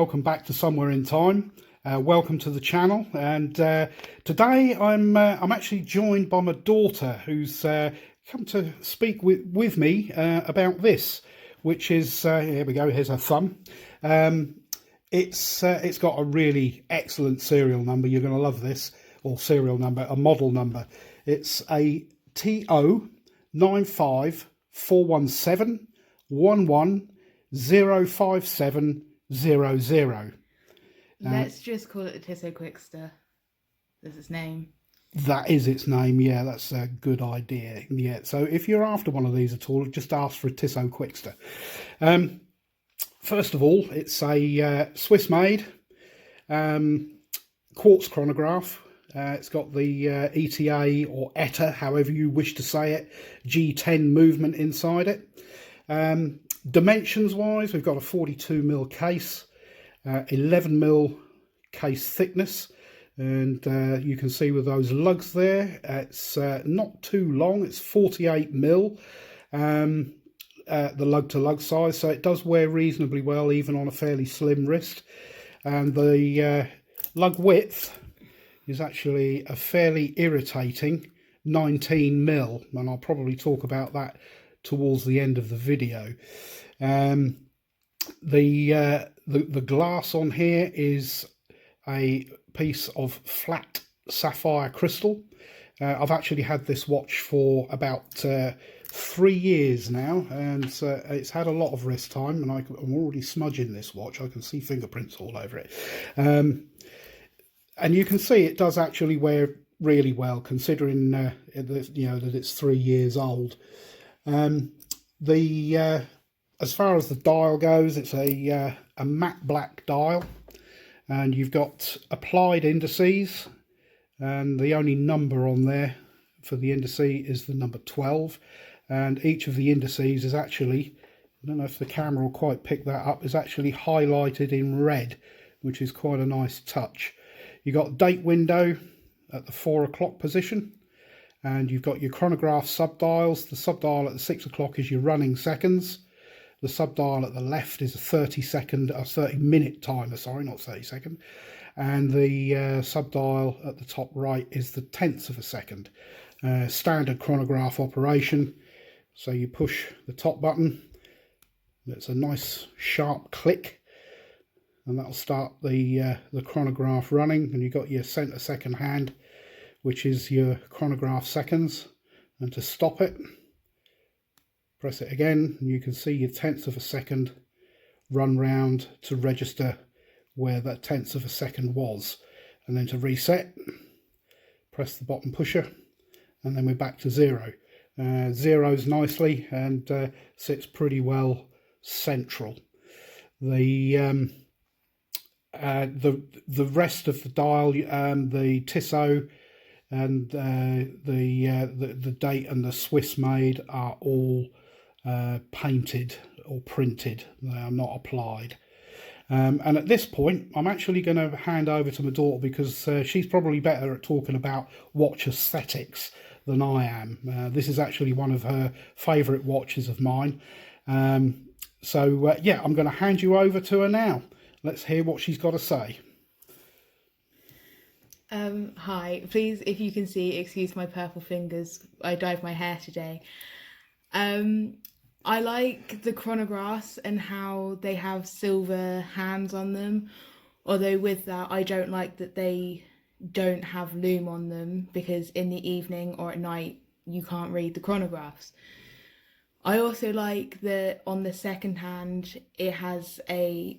welcome back to Somewhere in Time. Welcome to the channel, and today I'm actually joined by my daughter, who's come to speak with me about this, which is here we go. Here's her thumb. It's got a really excellent serial number. You're going to love this, or serial number, a model number. It's a TO 95417 11057000. Let's just call it the Tissot quickster. That's its name. That is its name, yeah, that's a good idea. Yeah, so if you're after one of these at all, just ask for a Tissot quickster. First of all, it's a Swiss-made quartz chronograph. It's got the ETA or ETA, however you wish to say it, G10 movement inside it. Dimensions wise, we've got a 42mm case, 11mm case thickness, and you can see with those lugs there, it's not too long. It's 48mm, the lug to lug size, so it does wear reasonably well even on a fairly slim wrist. And the lug width is actually a fairly irritating 19mm, and I'll probably talk about that towards the end of the video. The glass on here is a piece of flat sapphire crystal. I've actually had this watch for about 3 years now, and it's had a lot of wrist time, and I'm already smudging this watch. I can see fingerprints all over it. And you can see it does actually wear really well, considering that it's 3 years old. As far as the dial goes, it's a matte black dial, and you've got applied indices, and the only number on there for the indice is the number 12, and each of the indices is actually, I don't know if the camera will quite pick that up, is actually highlighted in red, which is quite a nice touch. You've got date window at the 4 o'clock position, and you've got your chronograph subdials. The subdial at the 6 o'clock is your running seconds. The subdial at the left is a 30-minute timer, sorry, not 30 second. And the subdial at the top right is the tenths of a second. Standard chronograph operation. So you push the top button. It's a nice sharp click, and that'll start the chronograph running. And you've got your center second hand, which is your chronograph seconds. And to stop it, press it again, and you can see your tenths of a second run round to register where that tenths of a second was. And then to reset, press the bottom pusher, and then we're back to zero. Zeroes nicely and sits pretty well central. The rest of the dial, the Tissot and the date and the Swiss made are all painted or printed. They are not applied. And at this point, I'm actually going to hand over to my daughter, because she's probably better at talking about watch aesthetics than I am. This is actually one of her favourite watches of mine. Yeah, I'm going to hand you over to her now. Let's hear what she's got to say. Hi, please, if you can see, excuse my purple fingers. I dyed my hair today. I like the chronographs and how they have silver hands on them, although with that I don't like that they don't have lume on them, because in the evening or at night you can't read the chronographs. I also like that on the second hand it has the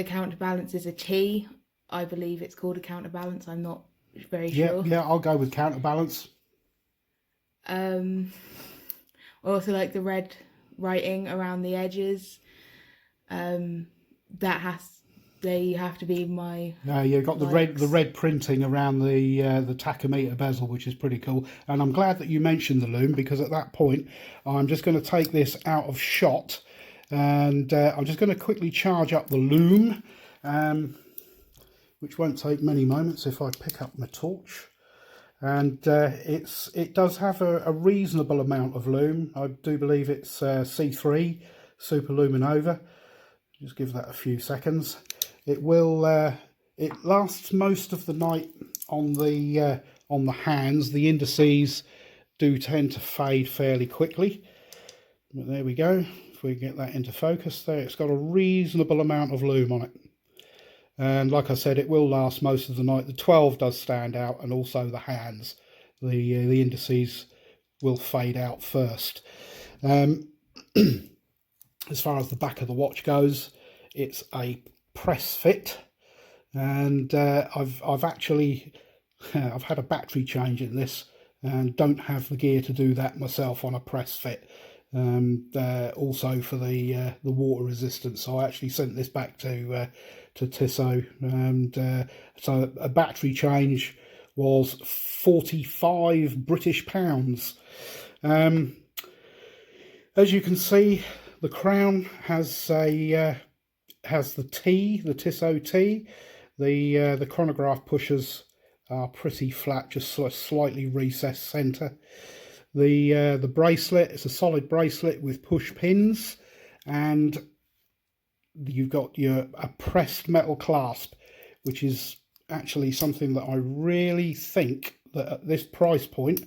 counterbalance is a T. I believe it's called a counterbalance. I'm not very sure. Yeah, I'll go with counterbalance. I also like the red writing around the edges. They have to be my. No, you've got the red printing around the tachometer bezel, which is pretty cool. And I'm glad that you mentioned the lume, because at that point I'm just going to take this out of shot, and I'm just going to quickly charge up the lume, which won't take many moments if I pick up my torch. And it does have a reasonable amount of lume. I do believe it's C3 Super Luminova. Just give that a few seconds. It will. It lasts most of the night on the hands. The indices do tend to fade fairly quickly. But there we go. If we get that into focus there, it's got a reasonable amount of lume on it. And like I said, it will last most of the night. The 12 does stand out, and also the hands. The indices will fade out first. As far as the back of the watch goes, it's a press fit, and I've actually I've had a battery change in this, and don't have the gear to do that myself on a press fit. Also for the water resistance, so I actually sent this back to Tissot, and so a battery change was £45 British. As you can see, the crown has the T, the Tissot T. The chronograph pushers are pretty flat, just slightly recessed centre. The bracelet, it's a solid bracelet with push pins, and you've got a pressed metal clasp, which is actually something that I really think that at this price point,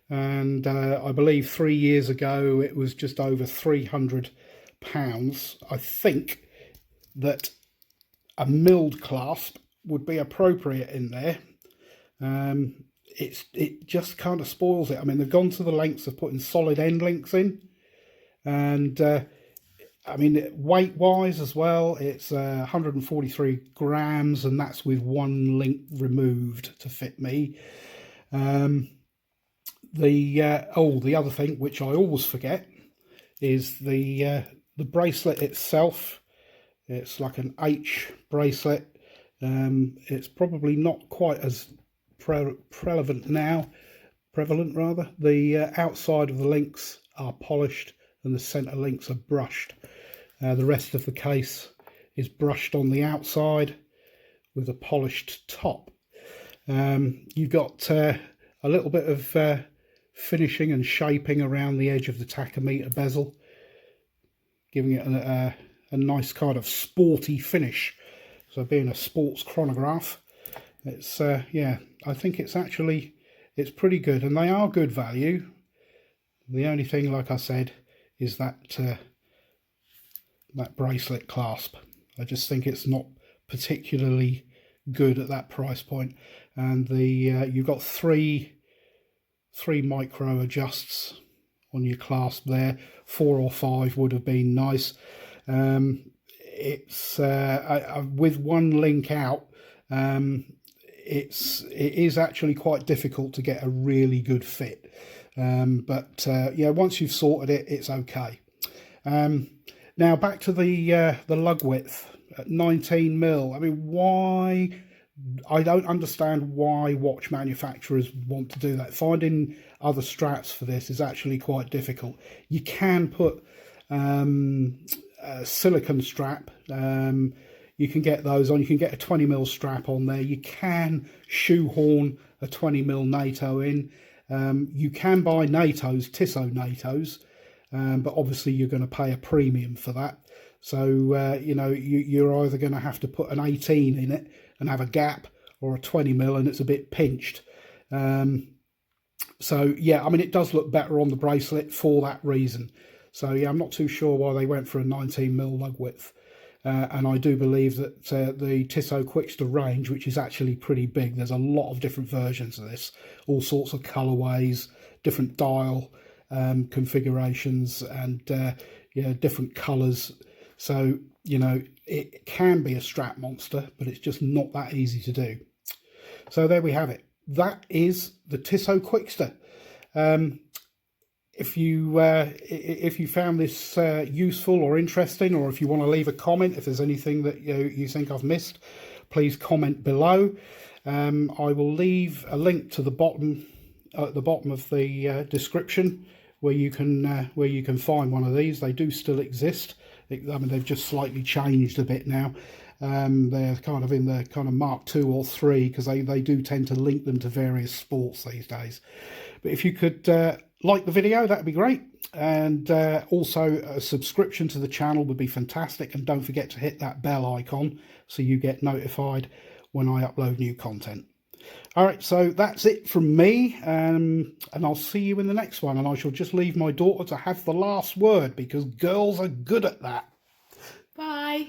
and I believe 3 years ago it was just over £300, I think that a milled clasp would be appropriate in there. It just kind of spoils it. I mean, they've gone to the lengths of putting solid end links in, and I mean, weight wise as well, it's 143 grams, and that's with one link removed to fit me. The other thing which I always forget is the bracelet itself. It's like an H bracelet. It's probably not quite as prevalent now. The outside of the links are polished, and the centre links are brushed. The rest of the case is brushed on the outside with a polished top. You've got a little bit of finishing and shaping around the edge of the tachometer bezel, giving it a nice kind of sporty finish. So being a sports chronograph, it's yeah, I think it's pretty good, and they are good value. The only thing, like I said, is that that bracelet clasp. I just think it's not particularly good at that price point. And you've got three micro adjusts on your clasp there. 4 or 5 would have been nice. It's with one link out, it is actually quite difficult to get a really good fit. But yeah, once you've sorted it, it's okay. Now back to the lug width at 19mm. I mean, why? I don't understand why watch manufacturers want to do that. Finding other straps for this is actually quite difficult. You can put a silicone strap. You can get those on. You can get a 20mm strap on there. You can shoehorn a 20mm NATO in. You can buy NATOs, Tissot NATOs, but obviously you're going to pay a premium for that. So you know, you're either going to have to put an 18 in it and have a gap, or a 20mm and it's a bit pinched. So yeah, I mean, it does look better on the bracelet for that reason. So yeah, I'm not too sure why they went for a 19mm lug width. And I do believe that the Tissot quickster range, which is actually pretty big, there's a lot of different versions of this, all sorts of colorways, different dial configurations, and yeah, different colors. So you know, it can be a strap monster, but it's just not that easy to do. So there we have it. That is the Tissot quickster. If you found this useful or interesting, or if you want to leave a comment, if there's anything that you think I've missed, please comment below. I will leave a link to the bottom at the bottom of the description where you can find one of these. They do still exist. I mean, they've just slightly changed a bit now. They're kind of in the kind of Mark II or 3, because they do tend to link them to various sports these days. But if you could like the video, that'd be great. And also a subscription to the channel would be fantastic. And don't forget to hit that bell icon so you get notified when I upload new content. All right, so that's it from me, and I'll see you in the next one. And I shall just leave my daughter to have the last word because girls are good at that. Bye.